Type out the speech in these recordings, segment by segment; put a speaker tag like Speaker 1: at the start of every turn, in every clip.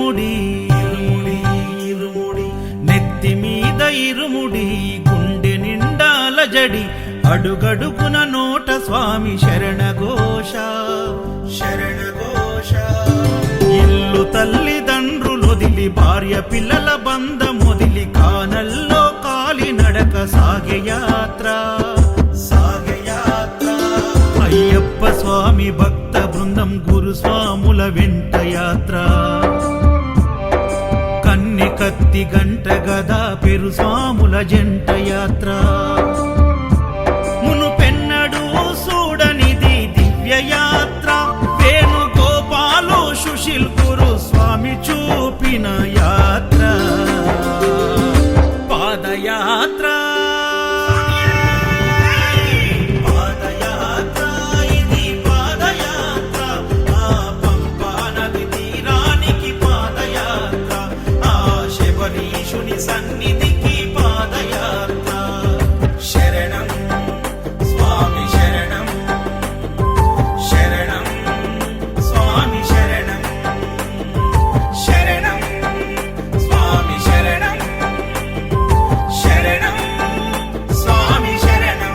Speaker 1: ఇరుముడి ఇరుముడి ఇరుముడి నెత్తి మీద ఇరుముడి గుండె నిండా అలజడి అడుగడుగున నోట స్వామి శరణఘోష శరణఘోష ఇల్లు తల్లిదండ్రులొదిలి భార్య పిల్లల బంధమొదిలి కానల్లో కాలి నడక సాగే యాత్ర అయ్యప్ప స్వామి భక్త బృందం గురుస్వాముల వెంట యాత్ర కన్నె కత్తి గంట గదా పెరు స్వాముల జంట యాత్ర మునుపెన్నడు చూడనిది దివ్య యాత్ర వేణుగోపాలు సుశీల్ గురు స్వామి చూపిన యాత్ర పాదయాత్ర సన్నిధికి పాదయాత్ర శరణం స్వామి శరణం శరణం స్వామి శరణం శరణం స్వామి శరణం శరణం స్వామి శరణం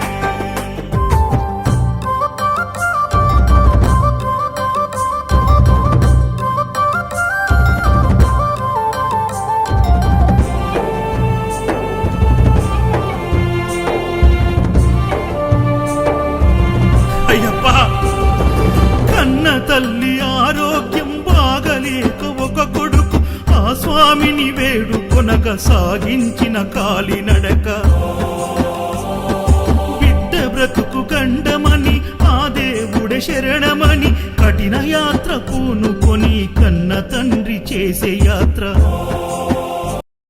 Speaker 1: తల్లి ఆరోగ్యం బాగలేక ఒక కొడుకు ఆ స్వామిని వేడుకొనక సాగించిన కాలినడక బిడ్డ బ్రతుకు గండమని ఆ దేవుడే శరణమని కఠిన యాత్ర పూనుకొని కన్న తండ్రి చేసే యాత్ర